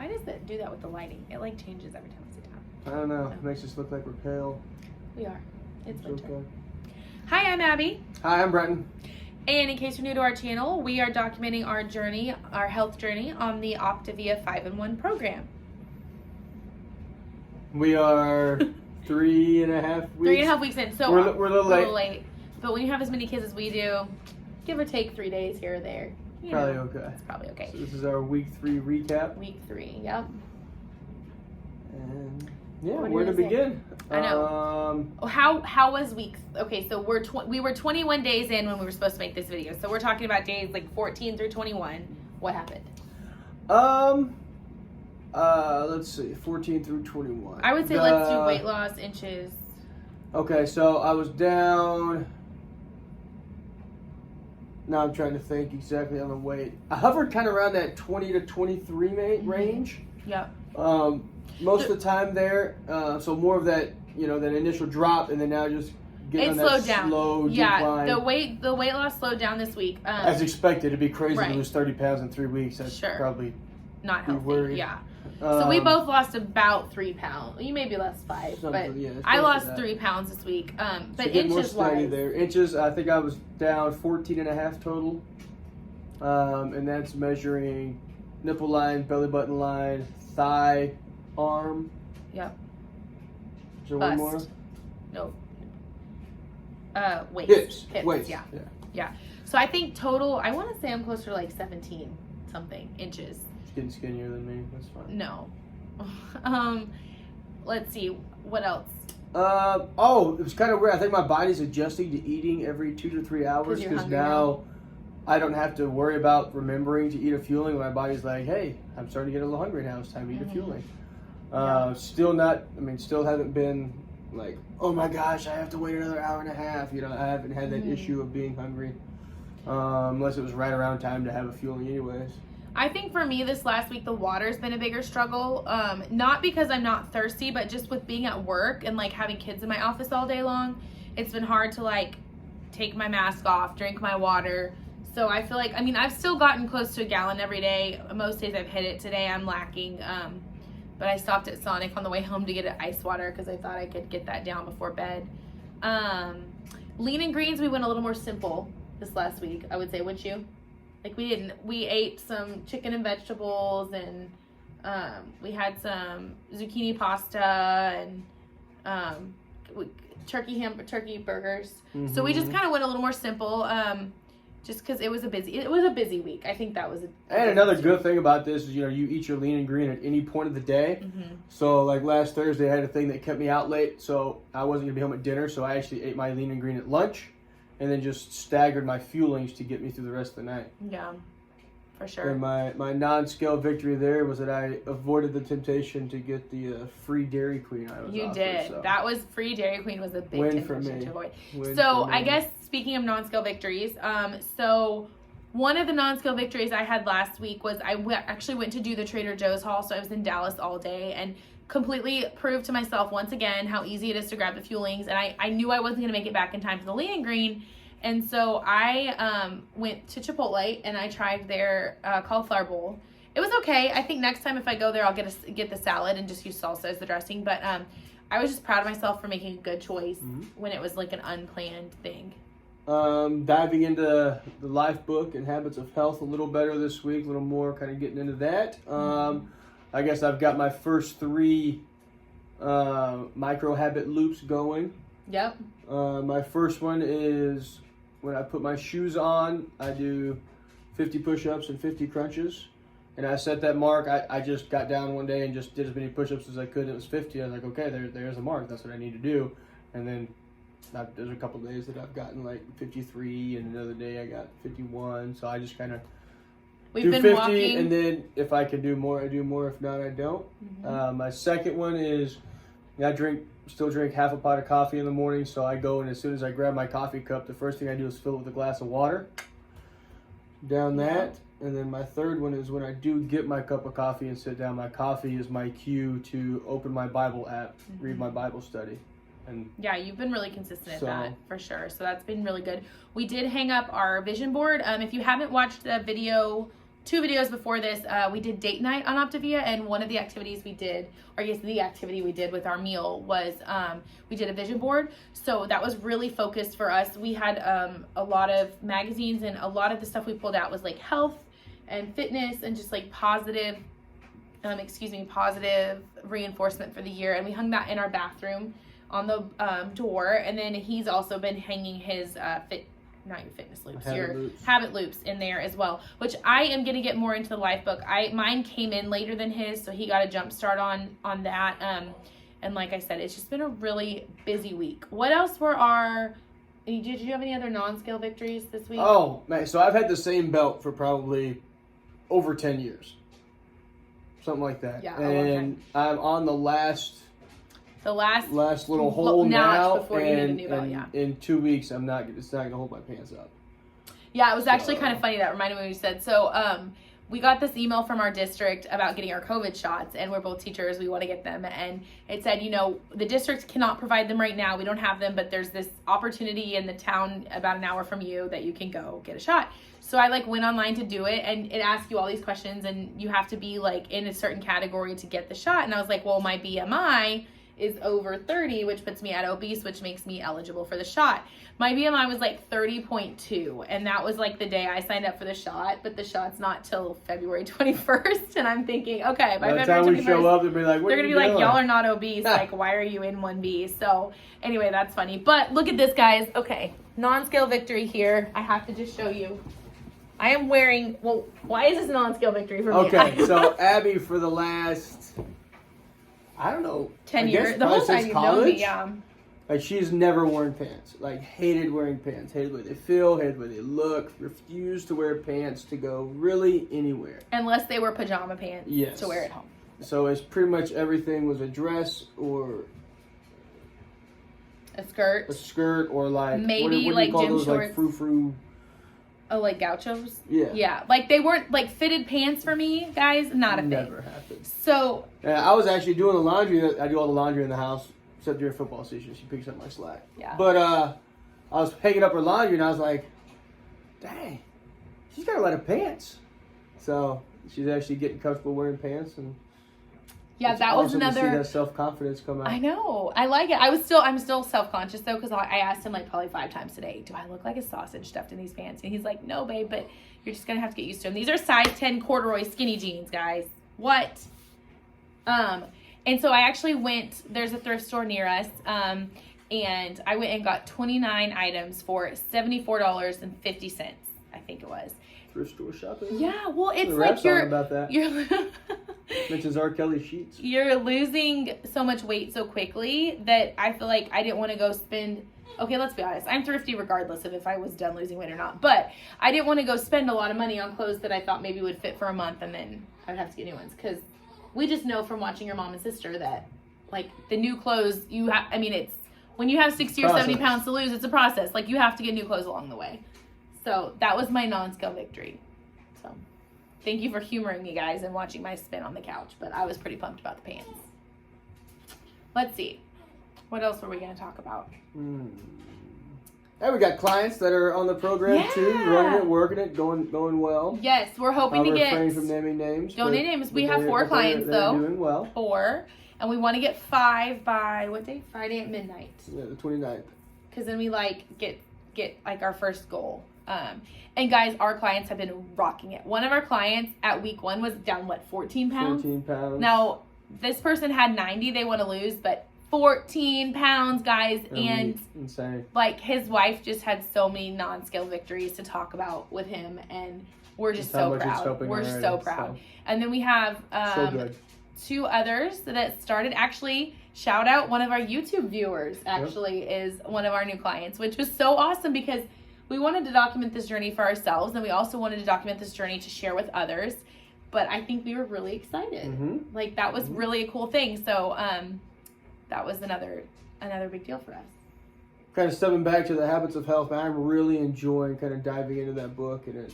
Why does it do that with the lighting? It like changes every time I sit down. I don't know. It makes us look like we're pale. We are. It's winter. Okay. Hi, I'm Abby. Hi, I'm Brenton. And in case you're new to our channel, we are documenting our journey, our health journey on the Optavia 5-in-1 program. We are 3.5 weeks. 3.5 weeks in. So we're a little late. But when you have as many kids as we do, give or take 3 days here or there. Probably okay. It's probably okay. So this is our week 3 recap. Week 3, yep. And yeah, What where to do you say? begin? I know. How was week? Okay, so we were 21 days in when we were supposed to make this video. So we're talking about days like 14 through 21. What happened? Let's see, 14 through 21. I would say let's do weight loss inches. Okay, so I was down. Now I'm trying to think exactly on the weight. I hovered kind of around that 20 to 23 range. Yep. Most of the time there. So more of that, that initial drop, and then now just getting on that slow decline. Yeah, the weight loss slowed down this week. As expected, it'd be crazy right. to lose 30 pounds in 3 weeks. That's probably not healthy. Worried. Yeah. So we both lost about 3 pounds. You maybe lost 5, but I lost 3 pounds this week. But so inches wise, there. Inches, I think I was down 14.5 total, and that's measuring nipple line, belly button line, thigh, arm. Yep. Is there one more? No. Hips. Waist. Yeah. So I think total, I want to say I'm closer to like 17 something inches. Getting skinnier than me. That's fine. No. Let's see. What else? It was kind of weird. I think my body's adjusting to eating every 2 to 3 hours because now I don't have to worry about remembering to eat a fueling. My body's like, hey, I'm starting to get a little hungry now. It's time to eat a fueling. Still haven't been like, oh my gosh, I have to wait another hour and a half. I haven't had that issue of being hungry unless it was right around time to have a fueling anyways. I think for me this last week, the water's been a bigger struggle. Not because I'm not thirsty, but just with being at work and like having kids in my office all day long, it's been hard to like take my mask off, drink my water. So I feel like, I've still gotten close to a gallon every day. Most days I've hit it. Today I'm lacking. But I stopped at Sonic on the way home to get an ice water because I thought I could get that down before bed. Lean and greens, we went a little more simple this last week, I would say, wouldn't you? Like we ate some chicken and vegetables, and we had some zucchini pasta and turkey burgers. Mm-hmm. So we just kind of went a little more simple, just because it was a busy week. I think that was and another good thing about this is you eat your lean and green at any point of the day. Mm-hmm. So like last Thursday, I had a thing that kept me out late, so I wasn't gonna be home at dinner. So I actually ate my lean and green at lunch. And then just staggered my fuelings to get me through the rest of the night. Yeah, for sure. And my non-scale victory there was that I avoided the temptation to get the free Dairy Queen I was offered. Did. So. That was free Dairy Queen was a big win for temptation me. to avoid. Win so I guess speaking of non-scale victories, so one of the non-scale victories I had last week was I actually went to do the Trader Joe's haul. So I was in Dallas all day and completely proved to myself once again how easy it is to grab the fuelings, and I knew I wasn't going to make it back in time for the lean and green, and so I went to Chipotle and I tried their cauliflower bowl. It was okay. I think next time if I go there I'll get the salad and just use salsa as the dressing, but I was just proud of myself for making a good choice when it was like an unplanned thing. Diving into the Lifebook and Habits of Health a little better this week, a little more kind of getting into that. I guess I've got my first 3 micro habit loops going. Yep. My first one is when I put my shoes on, I do 50 push-ups and 50 crunches. And I set that mark. I just got down one day and just did as many push-ups as I could. It was 50. I was like, okay, there's a mark. That's what I need to do. And then there's a couple days that I've gotten like 53, and another day I got 51. So I just kind of do 50, walking. And then if I can do more, I do more. If not, I don't. Mm-hmm. My second one is I still drink half a pot of coffee in the morning. So I go, and as soon as I grab my coffee cup, the first thing I do is fill it with a glass of water. Down that. And then my third one is when I do get my cup of coffee and sit down, my coffee is my cue to open my Bible app, read my Bible study. And yeah, you've been really consistent at that, for sure. So that's been really good. We did hang up our vision board. If you haven't watched the video 2 videos before this, we did date night on Optavia, and one of the activities we did, or I guess the activity we did with our meal was we did a vision board. So that was really focused for us. We had a lot of magazines, and a lot of the stuff we pulled out was like health and fitness and just like positive reinforcement for the year. And we hung that in our bathroom on the door. And then he's also been hanging his habit loops in there as well, which I am going to get more into the Lifebook. Mine came in later than his, so he got a jump start on that. And like I said, it's just been a really busy week. What else did you have any other non-scale victories this week? Oh, man. So I've had the same belt for probably over 10 years. Something like that. Yeah, and I'm on the last little hole notch now, before you need a new belt, yeah. In 2 weeks, it's not going to hold my pants up. Yeah, it was actually kind of funny. That reminded me what you said. So, we got this email from our district about getting our COVID shots, and we're both teachers. We want to get them. And it said, the district cannot provide them right now. We don't have them, but there's this opportunity in the town about an hour from you that you can go get a shot. So I went online to do it, and it asks you all these questions, and you have to be in a certain category to get the shot. And I was like, well, my BMI is over 30, which puts me at obese, which makes me eligible for the shot. My BMI was 30.2, and that was the day I signed up for the shot, but the shot's not till February 21st, and I'm thinking, okay, by February 21st, time we show up, they're going to be like, y'all are not obese, why are you in 1B? So anyway, that's funny. But look at this, guys. Okay, non-scale victory here. I have to just show you. I am wearing, why is this a non-scale victory for me? Okay, so Abby, for the last, I don't know, 10 years, the whole time you've known me, yeah. She's never worn pants. Hated wearing pants. Hated the way they feel, hated the way they look. Refused to wear pants to go really anywhere. Unless they were pajama pants to wear at home. So it's pretty much everything was a dress or a skirt. A skirt or maybe what do you call gym those, shorts. Frou-frou. Oh, gauchos? Yeah. Yeah. They weren't fitted pants for me, guys. Not a thing. Never happened. So. I was actually doing the laundry. I do all the laundry in the house. Except during football season, she picks up my slack. Yeah. But I was hanging up her laundry, and I was like, dang, she's got a lot of pants. So she's actually getting comfortable wearing pants. And yeah, that was another. To see that self-confidence come out. I know. I like it. I'm still self-conscious, though, because I asked him, probably 5 times today, do I look like a sausage stuffed in these pants? And he's like, no, babe, but you're just going to have to get used to them. These are size 10 corduroy skinny jeans, guys. What? And so I actually there's a thrift store near us, and I went and got 29 items for $74.50, I think it was. Thrift store shopping? Yeah, well, it's you're about that. Mentions R. Kelly sheets. You're losing so much weight so quickly that I feel like I didn't want to go spend. Okay, let's be honest. I'm thrifty regardless of if I was done losing weight or not. But I didn't want to go spend a lot of money on clothes that I thought maybe would fit for a month, and then I'd have to get new ones because we just know from watching your mom and sister that, the new clothes, it's, when you have 60 or 70 pounds to lose, it's a process. You have to get new clothes along the way. So that was my non-scale victory. So thank you for humoring me, guys, and watching my spin on the couch. But I was pretty pumped about the pants. Let's see. What else were we going to talk about? Hey, we got clients that are on the program too, running it, working it, going well. Yes, we're hoping to get. Refrain from naming names. Don't name names. We have 4 clients though. Doing well. 4, and we want to get 5 by what day? Friday at midnight. Yeah, the 29th. Because then we get our first goal. And guys, our clients have been rocking it. One of our clients at week 1 was down 14 pounds. 14 pounds. Now this person had 90 they want to lose, but 14 pounds, guys, and insane. His wife just had so many non-scale victories to talk about with him, and we're just so proud. We're so proud. And then we have so good. 2 others that started. Actually, shout out one of our YouTube viewers. Actually, is one of our new clients, which was so awesome because we wanted to document this journey for ourselves, and we also wanted to document this journey to share with others. But I think we were really excited. Mm-hmm. That was really a cool thing. So. That was another big deal for us. Kind of stepping back to the habits of health, I'm really enjoying kind of diving into that book and it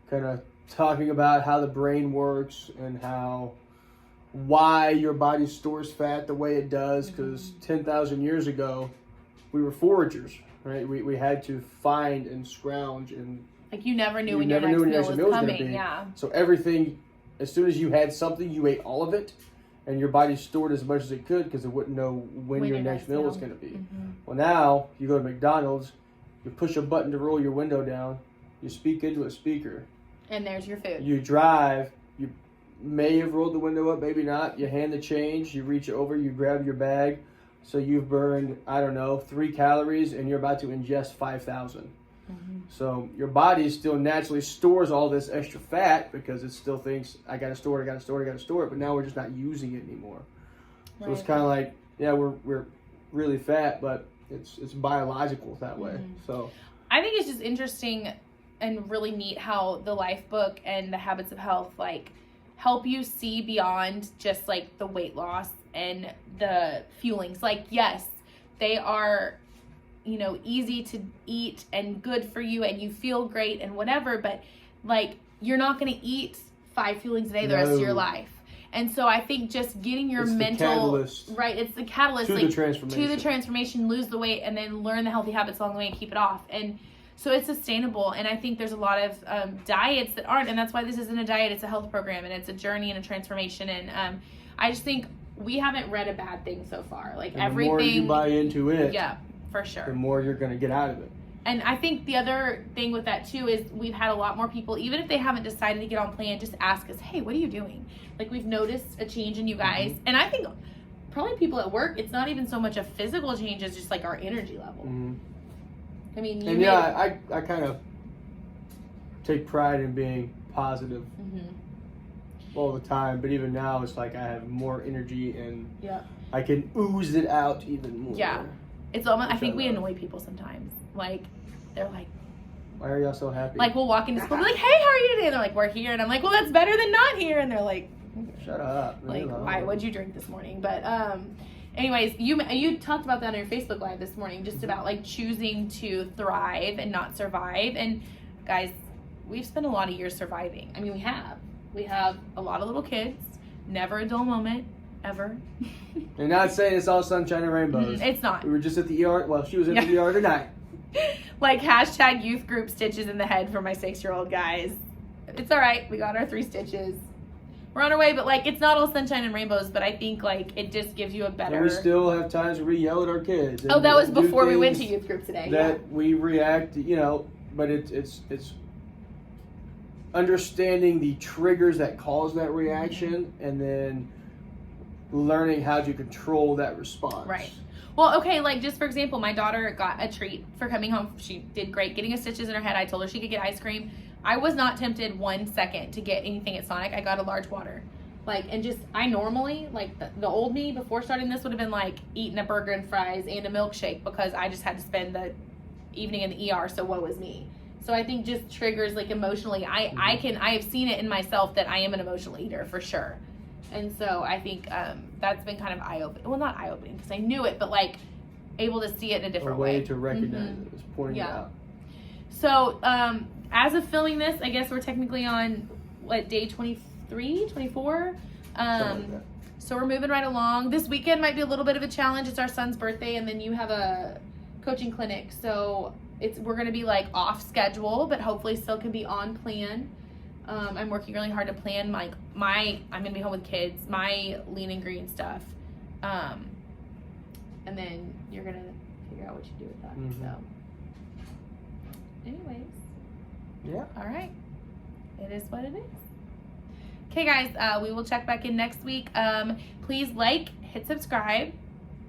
kind of talking about how the brain works and why your body stores fat the way it does. Because 10,000 years ago, we were foragers, right? We had to find and scrounge and Like you never knew when your next meal was coming. Yeah. So everything, as soon as you had something, you ate all of it, and your body stored as much as it could because it wouldn't know when your next meal was going to be. Well, now you go to McDonald's, you push a button to roll your window down, you speak into a speaker, and there's your food. You drive, you may have rolled the window up, maybe not. You hand the change, you reach over, you grab your bag. So you've burned, 3 calories, and you're about to ingest 5,000. So your body still naturally stores all this extra fat because it still thinks, I got to store it, but now we're just not using it anymore. So it's kind of like, we're really fat, but it's biological that way. So I think it's just interesting and really neat how the Lifebook and the Habits of Health help you see beyond just the weight loss and the fuelings. Yes, they are easy to eat and good for you and you feel great and whatever, but you're not going to eat 5 fuelings a day the rest of your life. And so I think just getting your mental it's the catalyst to the transformation, lose the weight, and then learn the healthy habits along the way and keep it off. And so it's sustainable. And I think there's a lot of diets that aren't, and that's why this isn't a diet, it's a health program, and it's a journey and a transformation. And I just think we haven't read a bad thing so far. Everything, the more you buy into it, for sure, the more you're going to get out of it. And I think the other thing with that too is we've had a lot more people, even if they haven't decided to get on plan, just ask us, hey, what are you doing? We've noticed a change in you guys. And I think probably people at work, it's not even so much a physical change as just our energy level. I mean, I kind of take pride in being positive all the time, but even now it's I have more energy and I can ooze it out even more. Yeah. It's almost, I think we annoy people sometimes. They're like, why are y'all so happy? We'll walk into school and be like, hey, how are you today? And they're like, we're here. And I'm like, well, that's better than not here. And they're like, shut up. Why? What'd you drink this morning? But anyways, you talked about that on your Facebook Live this morning, just about choosing to thrive and not survive. And guys, we've spent a lot of years surviving. I mean, we have a lot of little kids, never a dull moment. Ever. You're not saying it's all sunshine and rainbows. It's not. We were just at the ER. Well, she was at the ER tonight. Hashtag youth group stitches in the head for my 6-year-old, guys. It's all right. We got our 3 stitches. We're on our way, but it's not all sunshine and rainbows. But I think it just gives you a better. And we still have times where we yell at our kids. Oh, that was before we went to youth group today. That we react, but it's understanding the triggers that cause that reaction, and then learning how to control that response. Right. Well, okay, just for example, my daughter got a treat for coming home. She did great getting us stitches in her head. I told her she could get ice cream. I was not tempted 1 second to get anything at Sonic. I got a large water. I normally, the old me before starting this would have been eating a burger and fries and a milkshake because I just had to spend the evening in the ER, so woe is me. So I think just triggers emotionally. I have seen it in myself that I am an emotional eater for sure. And so I think that's been kind of eye-opening. Well, not eye-opening because I knew it, but able to see it in a different way. A way to recognize it is pointing it out. So as of filming this, I guess we're technically on, day 23, 24? So we're moving right along. This weekend might be a little bit of a challenge. It's our son's birthday, and then you have a coaching clinic. So we're going to be off schedule, but hopefully still can be on plan. I'm working really hard to plan I'm going to be home with kids, my lean and green stuff. And then you're going to figure out what you do with that. So anyways. Yeah. All right. It is what it is. Okay, guys, we will check back in next week. Please hit subscribe,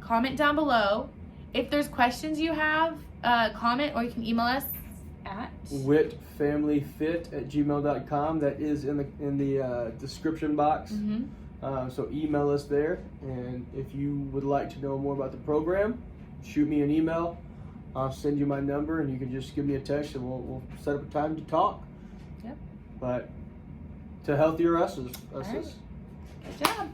comment down below. If there's questions you have, comment, or you can email us at whitfamilyfit@gmail.com. That is in the description box. So email us there, and if you would like to know more about the program, shoot me an email. I'll send you my number, and you can just give me a text, and we'll set up a time to talk. Yep. But to healthier us. All right. Good job.